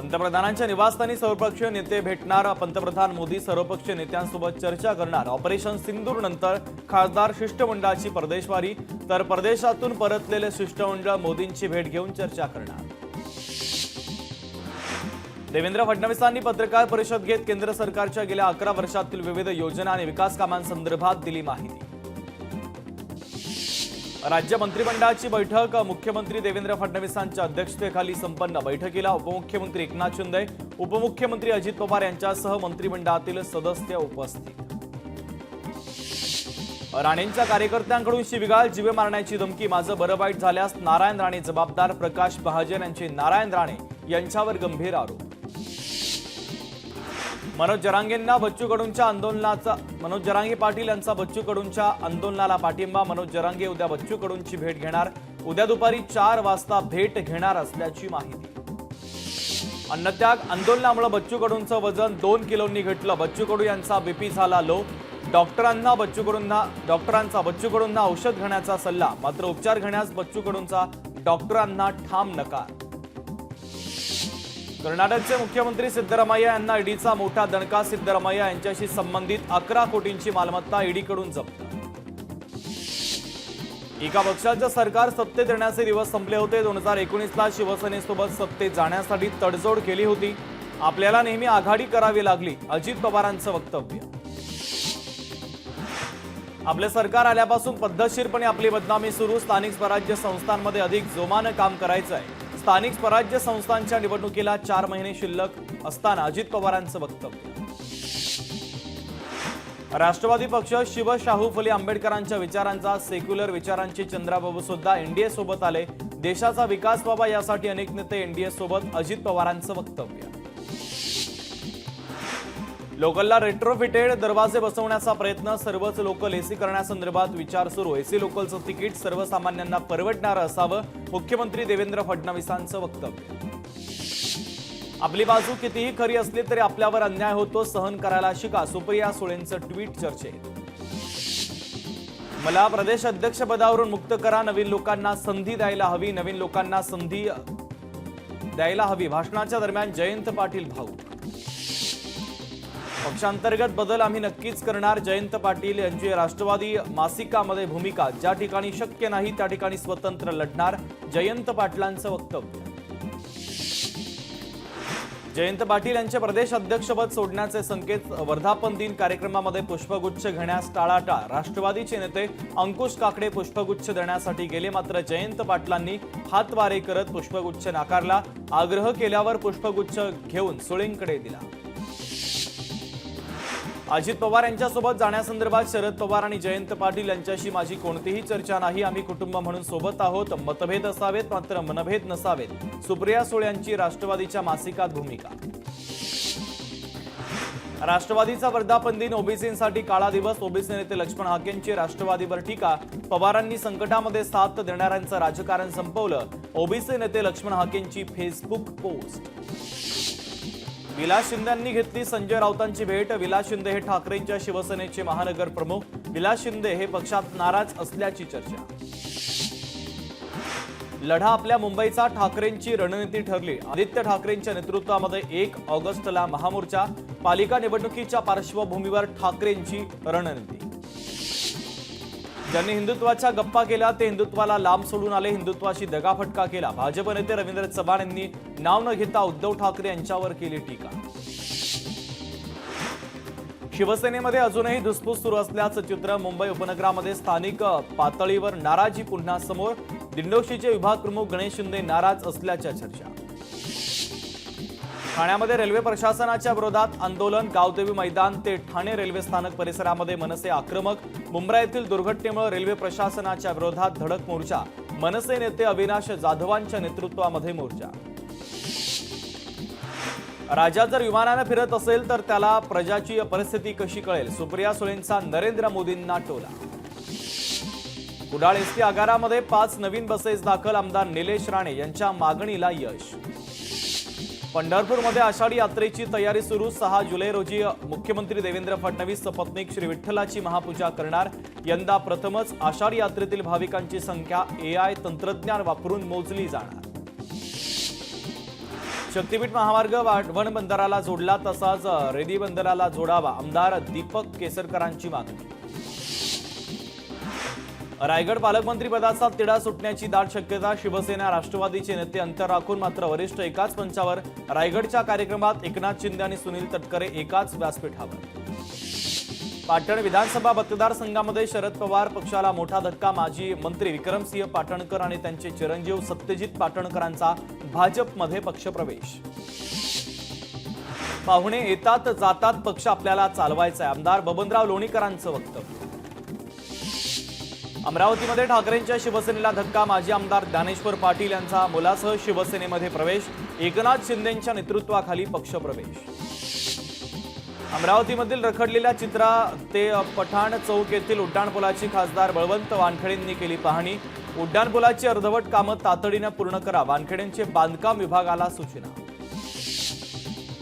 पंतप्रधानांच्या निवासस्थानी सर्वपक्षीय नेते भेटणार. पंतप्रधान मोदी सर्वपक्षीय नेत्यांसोबत चर्चा करणार. ऑपरेशन सिंदूर नंतर खासदार शिष्टमंडळाची परदेशवारी, तर परदेशातून परतलेले शिष्टमंडळ मोदींची भेट घेऊन चर्चा करणार. देवेंद्र फडणवीसांनी पत्रकार परिषद घेत केंद्र सरकारच्या गेल्या 11 वर्षातील विविध योजना आणि विकास कामांसंदर्भात दिली माहिती. राज्य मंत्रिमंडळाची बैठक. मुख्यमंत्री देवेंद्र फडणवीसांच्या अध्यक्षतेखाली संपन्न. बैठकीला उपमुख्यमंत्री एकनाथ शिंदे, उपमुख्यमंत्री अजित पवार यांच्यासह मंत्रिमंडळातील सदस्य उपस्थित. राणेंच्या कार्यकर्त्यांकडून शिवीगाळ, जीवे मारण्याची धमकी. माझं बरं वाईट झाल्यास नारायण राणे जबाबदार. प्रकाश महाजन यांचे नारायण राणे यांच्यावर गंभीर आरोप. मनोज जरांगे पाटील यांचा बच्चू कडूंच्या आंदोलनाला पाठिंबा. मनोज जरांगे उद्या बच्चू कडूंची भेट घेणार. उद्या दुपारी 4 वाजता भेट घेणार असल्याची माहिती. अन्नत्याग आंदोलनामुळे बच्चू कडूंचं वजन 2 किलोंनी घटलं. बच्चू कडू यांचा बीपी झाला लो. डॉक्टरांचा बच्चू कडूंना औषध घेण्याचा सल्ला. मात्र उपचार घेण्यास बच्चू कडूंचा डॉक्टरांना ठाम नकार. कर्नाटकचे मुख्यमंत्री सिद्धरामय्या यांना ईडीचा मोठा दणका. सिद्धरामय्या यांच्याशी संबंधित 11 कोटींची मालमत्ता ईडीकडून जप्त. एका पक्षाचं सरकार सत्तेत येण्याचे दिवस संपले होते. 2019ला शिवसेनेसोबत सत्तेत जाण्यासाठी तडजोड केली होती. आपल्याला नेहमी आघाडी करावी लागली. अजित पवारांचं वक्तव्य. आपले सरकार आल्यापासून पद्धतशीरपणे आपली बदनामी सुरू. स्थानिक स्वराज्य संस्थांमध्ये अधिक जोमानं काम करायचं आहे. स्थानिक स्वराज्य संस्थांच्या निवडणुकीला 4 महिने शिल्लक असताना अजित पवारांचं वक्तव्य. राष्ट्रवादी पक्ष शिवशाहू फुले आंबेडकरांच्या विचारांचा, सेक्युलर विचारांचे चंद्राबाबू सुद्धा एनडीए सोबत आले. देशाचा विकास व्हावा यासाठी अनेक नेते एनडीए सोबत. अजित पवारांचं वक्तव्य. लोकलला रेट्रोफिटेड दरवाजे बसवण्याचा प्रयत्न. सर्वच लोकल एसी करण्यासंदर्भात विचार सुरू. एसी लोकलचं तिकीट सर्वसामान्यांना परवडणारं असावं. मुख्यमंत्री देवेंद्र फडणवीसांचं वक्तव्य. आपली बाजू कितीही खरी असली तरी आपल्यावर अन्याय होतो, सहन करायला शिका. सुप्रिया सुळेंचं ट्विट चर्चेत. मला प्रदेश अध्यक्षपदावरून मुक्त करा. नवीन लोकांना संधी द्यायला हवी. भाषणाच्या दरम्यान जयंत पाटील भाऊक. पक्षांतर्गत बदल आम्ही नक्कीच करणार. जयंत पाटील यांची राष्ट्रवादी मासिकामध्ये भूमिका. ज्या ठिकाणी शक्य नाही त्या ठिकाणी स्वतंत्र लढणार. जयंत पाटलांचं वक्तव्य. जयंत पाटील यांचे प्रदेश अध्यक्षपद सोडण्याचे संकेत. वर्धापन दिन कार्यक्रमामध्ये पुष्पगुच्छ घेण्यास टाळाटाळ. राष्ट्रवादीचे नेते अंकुश काकडे पुष्पगुच्छ देण्यासाठी गेले, मात्र जयंत पाटलांनी हातवारे करत पुष्पगुच्छ नाकारला. आग्रह केल्यावर पुष्पगुच्छ घेऊन सुळेंकडे दिला. अजित पवार यांच्यासोबत जाण्यासंदर्भात शरद पवार आणि जयंत पाटील यांच्याशी माझी कोणतीही चर्चा नाही. आम्ही कुटुंब म्हणून सोबत आहोत. मतभेद असावेत मात्र मनभेद नसावेत. सुप्रिया सुळे यांची राष्ट्रवादीच्या मासिकात भूमिका. राष्ट्रवादीचा वर्धापन दिन ओबीसींसाठी काळा दिवस. ओबीसी नेते लक्ष्मण हाकेंची राष्ट्रवादीवर टीका. पवारांनी संकटामध्ये साथ देणाऱ्यांचं राजकारण संपवलं. ओबीसी नेते लक्ष्मण हाकेंची फेसबुक पोस्ट. विलास शिंदेंनी घेतली संजय राऊतांची भेट. विलास शिंदे हे ठाकरेंच्या शिवसेनेचे महानगर प्रमुख. विलास शिंदे हे पक्षात नाराज असल्याची चर्चा. लढा आपल्या मुंबईचा ठाकरेंची रणनीती ठरली. आदित्य ठाकरेंच्या नेतृत्वामध्ये 1 ऑगस्टला महामोर्चा. पालिका निवडणुकीच्या पार्श्वभूमीवर ठाकरेंची रणनीती. ज्यांनी हिंदुत्वाच्या गप्पा केल्या ते हिंदुत्वाला लांब सोडून आले. हिंदुत्वाशी दगाफटका केला. भाजप नेते रवींद्र चव्हाण यांनी नाव न घेता उद्धव ठाकरे यांच्यावर केली टीका. शिवसेनेमध्ये अजूनही धुसफूस सुरू असल्याचं चित्र. मुंबई उपनगरामध्ये स्थानिक पातळीवर नाराजी पुन्हा समोर. दिंडोशीचे विभाग प्रमुख गणेश शिंदे नाराज असल्याच्या चर्चा. ठाण्यामध्ये रेल्वे प्रशासनाच्या विरोधात आंदोलन. गावदेवी मैदान ते ठाणे रेल्वे स्थानक परिसरामध्ये मनसे आक्रमक. मुंब्रा येथील दुर्घटनेमुळे रेल्वे प्रशासनाच्या विरोधात धडक मोर्चा. मनसे नेते अविनाश जाधवांच्या नेतृत्वामध्ये मोर्चा. राज्यात जर विमानाने फिरत असेल तर त्याला प्रजाची परिस्थिती कशी कळेल. सुप्रिया सुळेंचा नरेंद्र मोदींना टोला. कुडाळ एसटी आगारामध्ये 5 नवीन बसेस दाखल. आमदार निलेश राणे यांच्या मागणीला यश. पंढरपूरमध्ये आषाढी यात्रेची तयारी सुरू. 6 जुलै रोजी मुख्यमंत्री देवेंद्र फडणवीस सपत्नीक श्री विठ्ठलाची महापूजा करणार. यंदा प्रथमच आषाढी यात्रेतील भाविकांची संख्या AI तंत्रज्ञान वापरून मोजली जाणार. शक्तीपीठ महामार्ग वाढवण बंदराला जोडला तसाच रेदी बंदराला जोडावा, आमदार दीपक केसरकरांची मागणी. रायगड पालकमंत्रीपदाचा तिढा सुटण्याची दाट शक्यता. शिवसेना राष्ट्रवादीचे नेते अंतर राखून मात्र वरिष्ठ एकाच मंचावर. रायगडच्या कार्यक्रमात एकनाथ शिंदे आणि सुनील तटकरे एकाच व्यासपीठावर. पाटण विधानसभा मतदारसंघामध्ये शरद पवार पक्षाला मोठा धक्का. माजी मंत्री विक्रमसिंह पाटणकर आणि त्यांचे चिरंजीव सत्यजित पाटणकरांचा भाजपमध्ये पक्षप्रवेश. पाहुणे येतात जातात, पक्ष आपल्याला चालवायचा आहे, आमदार बबनराव लोणीकरांचं वक्तव्य. अमरावतीमध्ये ठाकरेंच्या शिवसेनेला धक्का. माजी आमदार ज्ञानेश्वर पाटील यांचा मुलासह शिवसेनेमध्ये प्रवेश. एकनाथ शिंदेंच्या नेतृत्वाखाली पक्षप्रवेश. अमरावतीमधील रखडलेल्या चित्रा ते पठाण चौक येथील उड्डाणपुलाची खासदार बळवंत वानखेडेंनी केली पाहणी. उड्डाणपुलाची अर्धवट कामं तातडीनं पूर्ण करा, वानखेडेंचे बांधकाम विभागाला सूचना.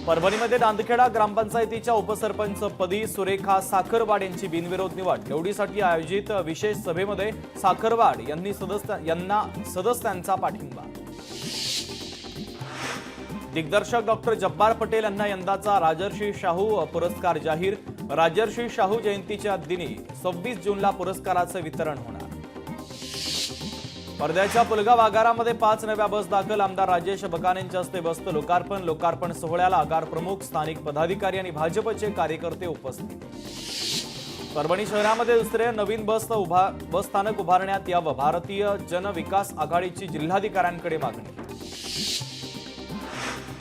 परभणीमध्ये नांदखेडा ग्रामपंचायतीच्या उपसरपंचपदी सुरेखा साखरवाड यांची बिनविरोध निवड. निवडीसाठी आयोजित विशेष सभेमध्ये साखरवाड यांना सदस्यांचा पाठिंबा. दिग्दर्शक डॉक्टर जब्बार पटेल यांना यंदाचा राजर्षी शाहू पुरस्कार जाहीर. राजर्षी शाहू जयंतीच्या दिनी 26 जूनला पुरस्काराचं वितरण होणार. वर्ध्याच्या पुलगाव आगारामध्ये 5 नव्या बस दाखल. आमदार राजेश बकानेंच्या हस्ते बसचं लोकार्पण सोहळ्याला आगार प्रमुख, स्थानिक पदाधिकारी आणि भाजपचे कार्यकर्ते उपस्थित. परभणी शहरामध्ये दुसरे नवीन बस स्थानक उभारण्यात यावं, भारतीय जन विकास आघाडीची जिल्हाधिकाऱ्यांकडे मागणी.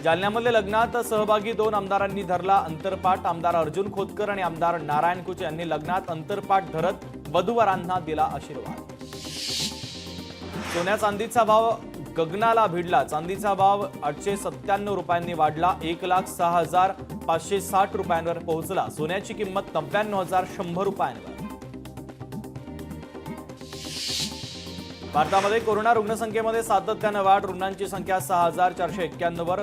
जालन्यामध्ये लग्नात सहभागी 2 आमदारांनी धरला अंतरपाट. आमदार अर्जुन खोतकर आणि आमदार नारायण कुचे यांनी लग्नात अंतरपाट धरत वधूवरांना दिला आशीर्वाद. सोन्या चांदीचा भाव गगनाला भिडला. चांदीचा भाव 897 रुपयांनी वाढला, 1,06,560 रुपयांवर पोहोचला. सोन्याची किंमत 99,100 रुपयांवर. भारतामध्ये कोरोना रुग्णसंख्येमध्ये सातत्यानं वाढ. रुग्णांची संख्या 6,491 वर,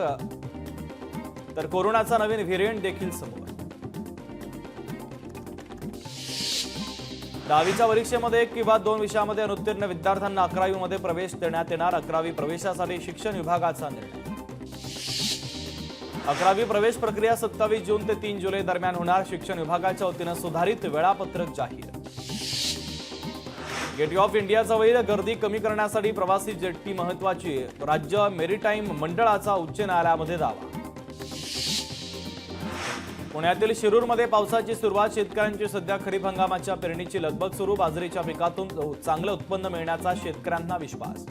तर कोरोनाचा नवीन व्हेरियंट देखील समोर. 10वीच्या परीक्षेमध्ये 1 किंवा 2 विषयामध्ये अनुत्तीर्ण विद्यार्थ्यांना 11वीमध्ये प्रवेश देण्यात येणार. 11वी प्रवेशासाठी शिक्षण विभागाचा निर्णय. 11वी प्रवेश प्रक्रिया 27 जून ते 3 जुलै दरम्यान होणार. शिक्षण विभागाच्या वतीनं सुधारित वेळापत्रक जाहीर. गेटवे ऑफ इंडियाजवळील गर्दी कमी करण्यासाठी प्रवासी जेट्टी महत्वाची. राज्य मेरीटाईम मंडळाचा उच्च न्यायालयामध्ये दावा. पुण्यातील शिरूरमध्ये पावसाची सुरुवात. शेतकऱ्यांची सध्या खरीप हंगामाच्या पेरणीची लगबग सुरू. बाजरीच्या पिकातून चांगलं उत्पन्न मिळण्याचा शेतकऱ्यांना विश्वास.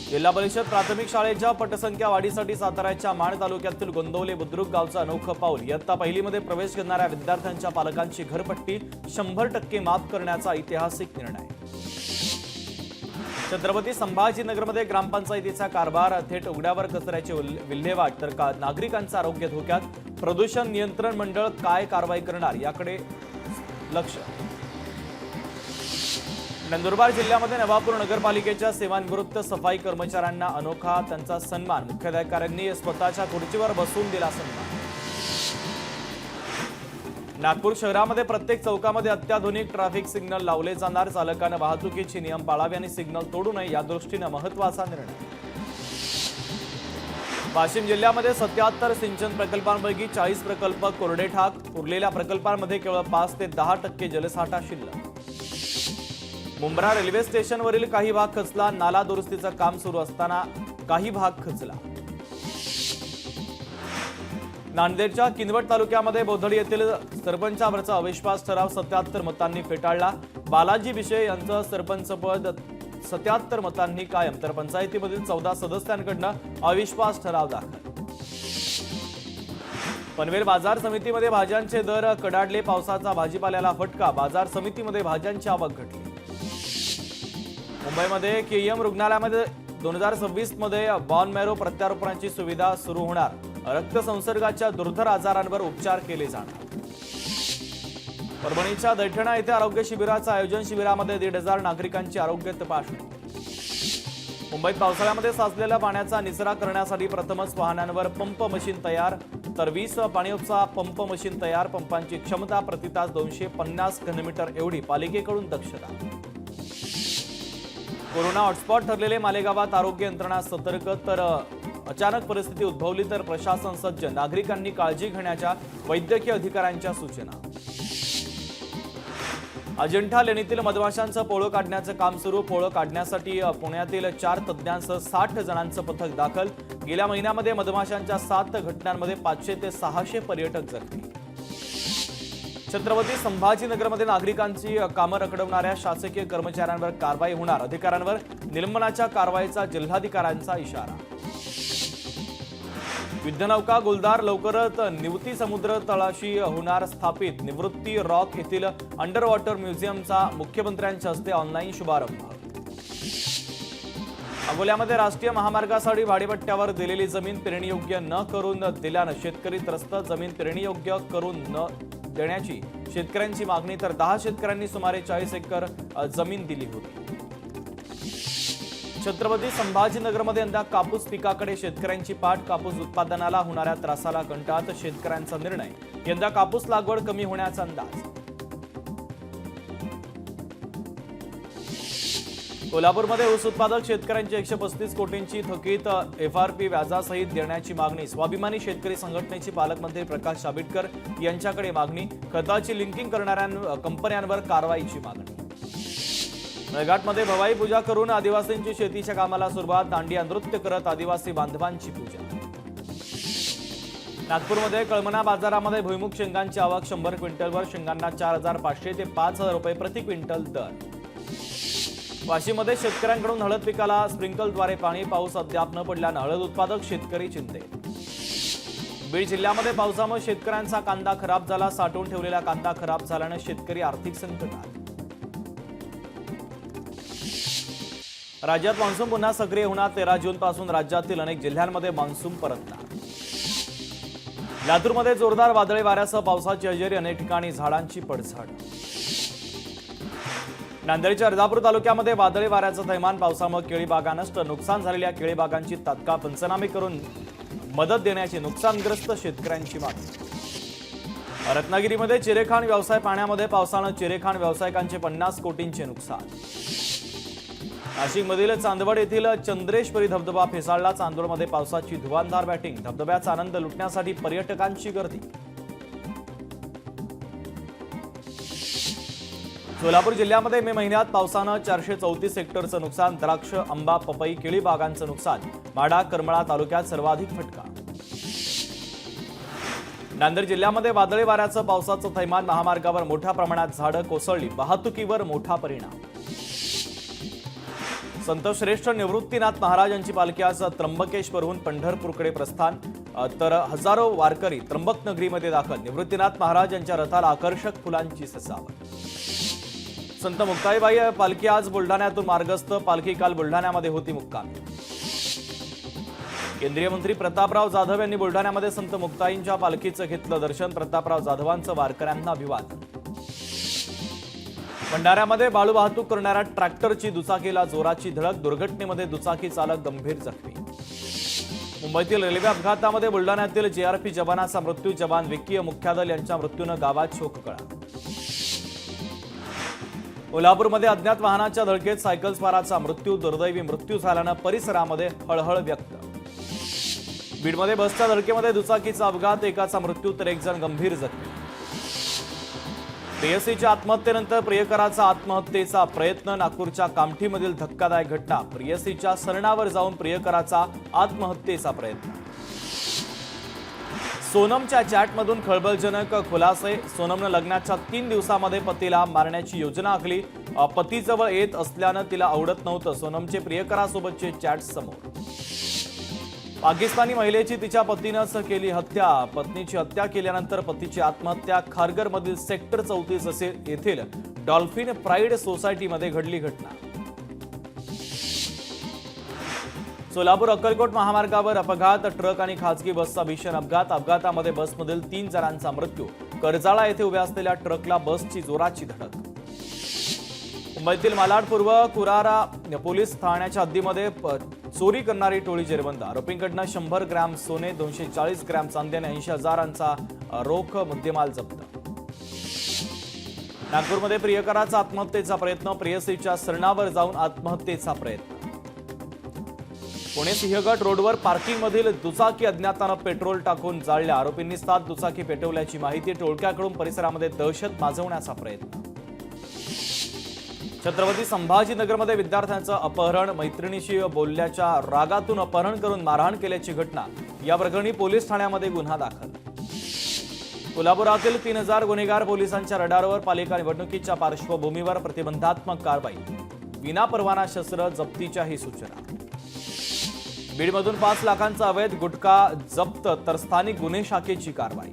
जिल्हा परिषद प्राथमिक शाळेच्या पटसंख्या वाढीसाठी साताऱ्याच्या माण तालुक्यातील गोंदवले बुद्रुक गावचं अनोखं पाऊल. इयत्ता पहिलीमध्ये प्रवेश करणाऱ्या विद्यार्थ्यांच्या पालकांची घरपट्टी 100% माफ करण्याचा ऐतिहासिक निर्णय. छत्रपती संभाजीनगरमध्ये ग्रामपंचायतीचा कारभार. थेट उघड्यावर कचऱ्याची विल्हेवाट तर नागरिकांचं आरोग्य धोक्यात. प्रदूषण नियंत्रण मंडळ काय कारवाई करणार याकडे लक्ष. नंदुरबार जिल्ह्यामध्ये नवापूर नगरपालिकेच्या सेवानिवृत्त सफाई कर्मचाऱ्यांना अनोखा त्यांचा सन्मान. मुख्याधिकाऱ्यांनी स्वतःच्या खुर्चीवर बसून दिला सन्मान. नागपूर शहरामध्ये प्रत्येक चौकामध्ये अत्याधुनिक ट्रॅफिक सिग्नल लावले जाणार. चालकांना वाहतुकीचे नियम पाळावे आणि सिग्नल तोडू नये या दृष्टीनं महत्वाचा निर्णय. वाशिम जिल्ह्यामध्ये 77 सिंचन प्रकल्पांपैकी 40 प्रकल्प कोरडे ठाक. उरलेल्या प्रकल्पांमध्ये केवळ 5 ते 10% जलसाठा शिल्लक. मुंब्रा रेल्वे स्टेशनवरील काही भाग खचला. नाला दुरुस्तीचं काम सुरू असताना काही भाग खचला. नांदेडच्या किनवट तालुक्यामध्ये बोधडी येथील सरपंचावरचा अविश्वास ठराव 77 मतांनी फेटाळला. बालाजी विषय यांचं सरपंचपद 77 मतांनी कायम, तर पंचायतीमधील 14 सदस्यांकडनं अविश्वास ठराव दाखल. पनवेल बाजार समितीमध्ये भाज्यांचे दर कडाडले. पावसाचा भाजीपाल्याला फटका. बाजार समितीमध्ये भाज्यांची आवक घटली. मुंबईमध्ये केईएम रुग्णालयामध्ये 2026 मध्ये बॉन मॅरो प्रत्यारोपणाची सुविधा सुरू होणार. रक्तसंसर्गाच्या दुर्धर आजारांवर उपचार केले जाणार. परभणीच्या दैठणा येथे आरोग्य शिबिराचं आयोजन. शिबिरामध्ये 1,500 नागरिकांची आरोग्य तपासणी. मुंबईत पावसाळ्यामध्ये साचलेल्या पाण्याचा निचरा करण्यासाठी प्रथमच वाहनांवर पंप मशीन तयार, तर 20 पाणी उपसा पंप मशीन तयार. पंपांची क्षमता प्रतितास 250 घनमीटर एवढी. पालिकेकडून दक्षता. कोरोना हॉटस्पॉट ठरलेले मालेगावात आरोग्य यंत्रणा सतर्क, तर अचानक परिस्थिती उद्भवली तर प्रशासन सज्ज, नागरिकांनी काळजी घेण्याच्या वैद्यकीय अधिकाऱ्यांच्या सूचना. अजिंठा लेणीतील मधमाशांचं पोळं काढण्याचं काम सुरू. पोळं काढण्यासाठी पुण्यातील 4 तज्ज्ञांसह 60 जणांचं पथक दाखल. गेल्या महिन्यामध्ये मधमाशांच्या 7 घटनांमध्ये 500 ते 600 पर्यटक जखमी. छत्रपती संभाजीनगरमध्ये नागरिकांची कामं रखडवणाऱ्या शासकीय कर्मचाऱ्यांवर कारवाई होणार. अधिकाऱ्यांवर निलंबनाच्या कारवाईचा जिल्हाधिकाऱ्यांचा इशारा. युद्धनौका गुलदार लवकरच निवृत्ती समुद्र तळाशी होणार स्थापित. निवृत्ती रॉक येथील अंडर वॉटर म्युझियमचा मुख्यमंत्र्यांच्या हस्ते ऑनलाईन शुभारंभ. अकोल्यामध्ये राष्ट्रीय महामार्गासाठी भाडेपट्ट्यावर दिलेली जमीन पेरणीयोग्य न करून दिल्यानं शेतकरी त्रस्त. जमीन पेरणीयोग्य करून न देण्याची शेतकऱ्यांची मागणी, तर 10 शेतकऱ्यांनी सुमारे 40 एकर जमीन दिली होती. छत्रपती संभाजीनगरमध्ये यंदा कापूस पिकाकडे शेतकऱ्यांची पाठ. कापूस उत्पादनाला होणाऱ्या त्रासाला कंटाळत शेतकऱ्यांचा निर्णय. यंदा कापूस लागवड कमी होण्याचा अंदाज. कोल्हापूरमध्ये ऊस उत्पादक शेतकऱ्यांची 135 कोटींची थकीत FRP व्याजासहित देण्याची मागणी. स्वाभिमानी शेतकरी संघटनेची पालकमंत्री प्रकाश आंबेडकर यांच्याकडे मागणी. खताची लिंकिंग करणाऱ्या कंपन्यांवर कारवाईची मागणी. मेळघाटमध्ये भवाई पूजा करून आदिवासींची शेतीच्या कामाला सुरुवात. दांडिया नृत्य करत आदिवासी बांधवांची पूजा. नागपूरमध्ये कळमना बाजारामध्ये भुईमुग शेंगांची आवक 100 क्विंटलवर. शेंगांना 4,500 ते 5,000 रुपये प्रति क्विंटल दर. वाशीमध्ये शेतकऱ्यांकडून हळद पिकाला स्प्रिंकलद्वारे पाणी. पाऊस अद्याप न पडल्यानं हळद उत्पादक शेतकरी चिंतेत. बीड जिल्ह्यामध्ये पावसामुळे शेतकऱ्यांचा कांदा खराब झाला. साठवून ठेवलेला कांदा खराब झाल्यानं शेतकरी आर्थिक संकटात. राज्यात मान्सून पुन्हा सक्रिय होणार. 13 जूनपासून राज्यातील अनेक जिल्ह्यांमध्ये मान्सून परतणार. लातूरमध्ये जोरदार वादळी वाऱ्यासह पावसाची हजेरी. अनेक ठिकाणी झाडांची पडझड. नांदेडच्या अर्धापूर तालुक्यामध्ये वादळी वाऱ्याचं थैमान. पावसामुळे केळी बागा नष्ट. नुकसान झालेल्या केळी बागांची तात्काळ पंचनामे करून मदत देण्याची नुकसानग्रस्त शेतकऱ्यांची मागणी. रत्नागिरीमध्ये चिरेखाण व्यवसाय पाण्यामध्ये. पावसानं चिरेखाण व्यावसायिकांचे 50 कोटींचे नुकसान. नाशिकमधील चांदवड येथील चंद्रेश्वरी धबधबा फेसाळला. चांदवडमध्ये पावसाची धुवांधार बॅटिंग. धबधब्याचा आनंद लुटण्यासाठी पर्यटकांची गर्दी. सोलापूर जिल्ह्यामध्ये मे महिन्यात पावसानं 434 हेक्टरचं नुकसान. द्राक्ष, आंबा, पपई, केळी बागांचं नुकसान. माढा, करमाळा तालुक्यात सर्वाधिक फटका. नांदेड जिल्ह्यामध्ये वादळी वाऱ्याचं पावसाचं थैमान. महामार्गावर मोठ्या प्रमाणात झाडं कोसळली. वाहतुकीवर मोठा परिणाम. संत श्रेष्ठ निवृत्तीनाथ महाराजांची पालखी आज त्र्यंबकेश्वरहून पंढरपूरकडे प्रस्थान. तर हजारो वारकरी त्र्यंबकनगरीमध्ये दाखल. निवृत्तीनाथ महाराज यांच्या रथाला आकर्षक फुलांची सजावट. संत मुक्ताईबाई पालखी आज बुलढाण्यातून मार्गस्थ. पालखी काल बुलढाण्यामध्ये होती मुक्कामी. केंद्रीय मंत्री प्रतापराव जाधव यांनी बुलढाण्यामध्ये संत मुक्ताईंच्या पालखीचं घेतलं दर्शन. प्रतापराव जाधवांचं वारकऱ्यांना अभिवादन. भंडाऱ्यामध्ये बाळू वाहतूक करणाऱ्या ट्रॅक्टरची दुचाकीला जोराची धडक. दुर्घटनेमध्ये दुचाकी चालक गंभीर जखमी. मुंबईतील रेल्वे अपघातामध्ये बुलढाण्यातील JRP जवानाचा मृत्यू. जवान विकीय मुख्यादल यांच्या मृत्यूनं गावात शोककळा. कोल्हापूरमध्ये अज्ञात वाहनाच्या धडकेत सायकल स्वाराचा मृत्यू. दुर्दैवी मृत्यू झाल्यानं परिसरामध्ये हळहळ व्यक्त. बीडमध्ये बसच्या धडकेमध्ये दुचाकीचा अपघात. एकाचा मृत्यू तर 1 जण गंभीर जखमी. प्रेयसीच्या आत्महत्येनंतर प्रियकराचा आत्महत्येचा प्रयत्न. नागपूरच्या कामठीमधील धक्कादायक घटना. प्रेयसीच्या सरणावर जाऊन प्रियकराचा आत्महत्येचा प्रयत्न. सोनमच्या चॅटमधून खळबळजनक खुलासे. सोनमनं लग्नाच्या 3 दिवसामध्ये पतीला मारण्याची योजना आखली. पतीजवळ येत असल्यानं तिला आवडत नव्हतं. सोनमचे प्रियकरासोबतचे चॅट समोर. पाकिस्तानी महिलेची तिच्या पतीनंच केली हत्या. पत्नीची हत्या केल्यानंतर पतीची आत्महत्या. खारघरमधील सेक्टर 34 येथील डॉल्फिन प्राईड सोसायटीमध्ये घडली घटना. सोलापूर अक्कलकोट महामार्गावर अपघात. ट्रक आणि खासगी बसचा भीषण अपघात. अपघातामध्ये बसमधील 3 जणांचा मृत्यू. कर्जाळा येथे उभ्या असलेल्या ट्रकला बसची जोराची धडक. मुंबईतील मालाड पूर्व कुरारा पोलीस ठाण्याच्या हद्दीमध्ये चोरी करणारी टोळी जेरबंद. आरोपींकडनं 100 ग्रॅम सोने, 240 ग्रॅम चांदी आणि 80,000चा रोख मुद्देमाल जप्त. नागपूरमध्ये प्रियकराचा आत्महत्येचा प्रयत्न. प्रेयसीच्या सरणावर जाऊन आत्महत्येचा प्रयत्न. पुणे सिंहगड रोडवर पार्किंगमधील दुचाकी अज्ञातानं पेट्रोल टाकून जाळल्या. आरोपींनी 7 दुचाकी पेटवल्याची माहिती. टोळक्याकडून परिसरामध्ये दहशत माजवण्याचा प्रयत्न. छत्रपती संभाजीनगरमध्ये विद्यार्थ्यांचं अपहरण. मैत्रिणीशी बोलल्याच्या रागातून अपहरण करून मारहाण केल्याची घटना. या प्रकरणी पोलीस ठाण्यामध्ये गुन्हा दाखल. कोल्हापुरातील 3000 गुन्हेगार पोलिसांच्या रडारवर. पालिका निवडणुकीच्या पार्श्वभूमीवर प्रतिबंधात्मक कारवाई. विनापरवाना शस्त्र जप्तीच्याही सूचना. बीडमधून 5 लाखांचा अवैध गुटखा जप्त, तर स्थानिक गुन्हे शाखेची कारवाई.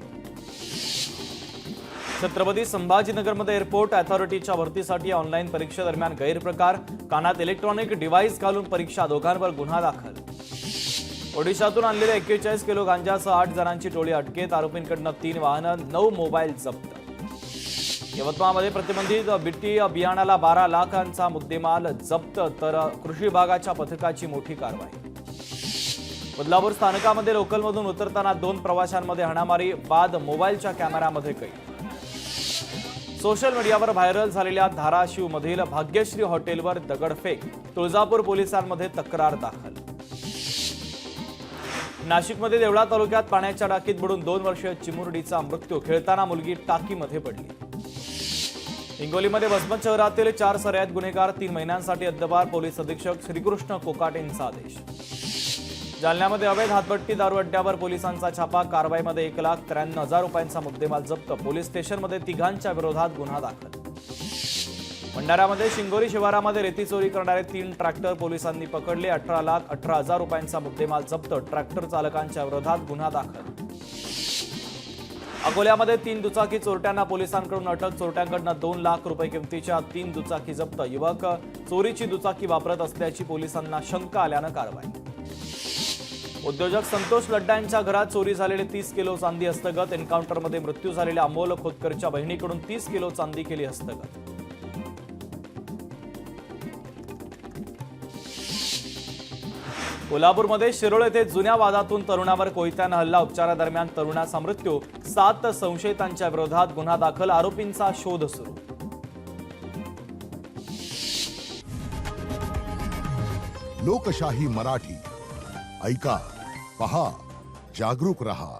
छत्रपती संभाजीनगरमध्ये एअरपोर्ट अथॉरिटीच्या भरतीसाठी ऑनलाईन परीक्षेदरम्यान गैरप्रकार. कानात इलेक्ट्रॉनिक डिव्हाइस घालून परीक्षा. दोघांवर गुन्हा दाखल. ओडिशातून आणलेल्या 41 किलो गांजासह 8 जणांची टोळी अटकेत. आरोपींकडून 3 वाहनं, 9 मोबाईल जप्त. यवतमाळमध्ये प्रतिबंधित बिट्टी बियाणाला 12 लाखांचा मुद्देमाल जप्त, तर कृषी विभागाच्या पथकाची मोठी कारवाई. बदलापूर स्थानकामध्ये लोकलमधून उतरताना 2 प्रवाशांमध्ये हाणामारी. बाद मोबाईलच्या कॅमेऱ्यामध्ये कैद. सोशल मीडियावर व्हायरल झालेल्या धाराशिवमधील भाग्यश्री हॉटेलवर दगडफेक. तुळजापूर पोलिसांमध्ये तक्रार दाखल. नाशिकमध्ये देवळा तालुक्यात पाण्याच्या टाकीत बुडून 2 वर्षीय चिमुरडीचा मृत्यू. खेळताना मुलगी टाकीमध्ये पडली. हिंगोलीमध्ये वसमत शहरातील 4 सराईत गुन्हेगार. 3 महिन्यांसाठी अद्यपार. पोलीस अधीक्षक श्रीकृष्ण कोकाटेंचा आदेश. जालन्यामध्ये अवैध हातभट्टी दारू अड्ड्यावर पोलिसांचा छापा. कारवाईमध्ये 1,93,000 रुपयांचा मुद्देमाल जप्त. पोलीस स्टेशनमध्ये 3घांच्या विरोधात गुन्हा दाखल. भंडाऱ्यामध्ये शिंगोरी शिवारामध्ये रेती चोरी करणारे 3 ट्रॅक्टर पोलिसांनी पकडले. 18,18,000 रुपयांचा मुद्देमाल जप्त. ट्रॅक्टर चालकांच्या विरोधात गुन्हा दाखल. अकोल्यामध्ये 3 दुचाकी चोरट्यांना पोलिसांकडून अटक. चोरट्यांकडून 2 लाख रुपये किमतीच्या 3 दुचाकी जप्त. युवक चोरीची दुचाकी वापरत असल्याची पोलिसांना शंका आल्यानं कारवाई. उद्योजक संतोष लड्डा यांच्या घरात चोरी झालेले 30 किलो चांदी हस्तगत. एन्काउंटरमध्ये मृत्यू झालेल्या अमोल खोतकरच्या बहिणीकडून 30 किलो चांदी केली हस्तगत. कोल्हापूरमध्ये शिरोळ येथे जुन्या वादातून तरुणावर कोयत्यानं हल्ला. उपचारादरम्यान तरुणाचा मृत्यू. 7 संशयितांच्या विरोधात गुन्हा दाखल. आरोपींचा शोध सुरू. लोकशाही मराठी ऐका, पहा, जागरूक रहा.